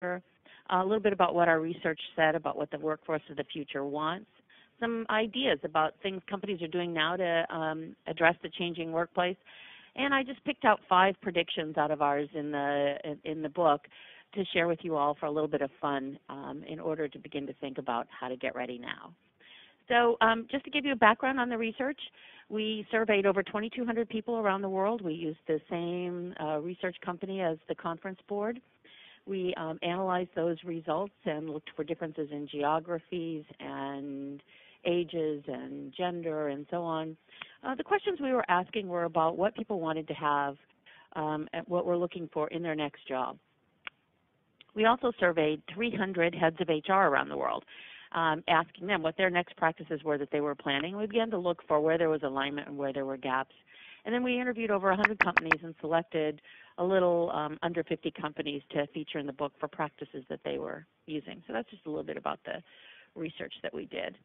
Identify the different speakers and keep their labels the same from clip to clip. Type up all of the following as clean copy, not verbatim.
Speaker 1: a little bit about what our research said about what the workforce of the future wants, some ideas about things companies are doing now to address the changing workplace, and I just picked out 5 predictions out of ours in the book to share with you all for a little bit of fun in order to begin to think about how to get ready now. So just to give you a background on the research, we surveyed over 2,200 people around the world. We used the same research company as the Conference Board. We analyzed those results and looked for differences in geographies and ages and gender and so on. The questions we were asking were about what people wanted to have and what we're looking for in their next job. We also surveyed 300 heads of HR around the world, asking them what their next practices were that they were planning. We began to look for where there was alignment and where there were gaps. And then we interviewed over 100 companies and selected a little under 50 companies to feature in the book for practices that they were using. So that's just a little bit about the research that we did.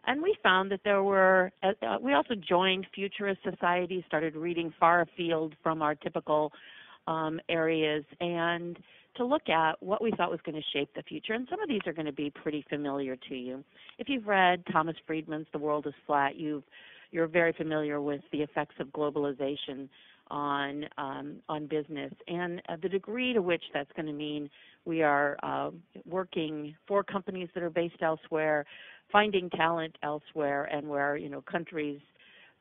Speaker 1: And we found that there were, we also joined futurist societies, started reading far afield from our typical areas, and to look at what we thought was going to shape the future. And some of these are going to be pretty familiar to you. If you've read Thomas Friedman's The World is Flat, you're very familiar with the effects of globalization on business and the degree to which that's going to mean we are working for companies that are based elsewhere, finding talent elsewhere, and where companies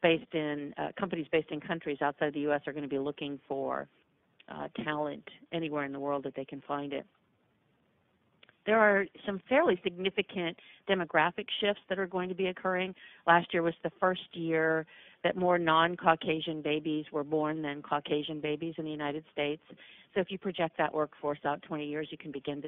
Speaker 1: based in countries outside the U.S. are going to be looking for talent anywhere in the world that they can find it. There are some fairly significant demographic shifts that are going to be occurring. Last year was the first year that more non-Caucasian babies were born than Caucasian babies in the United States. So if you project that workforce out 20 years, you can begin to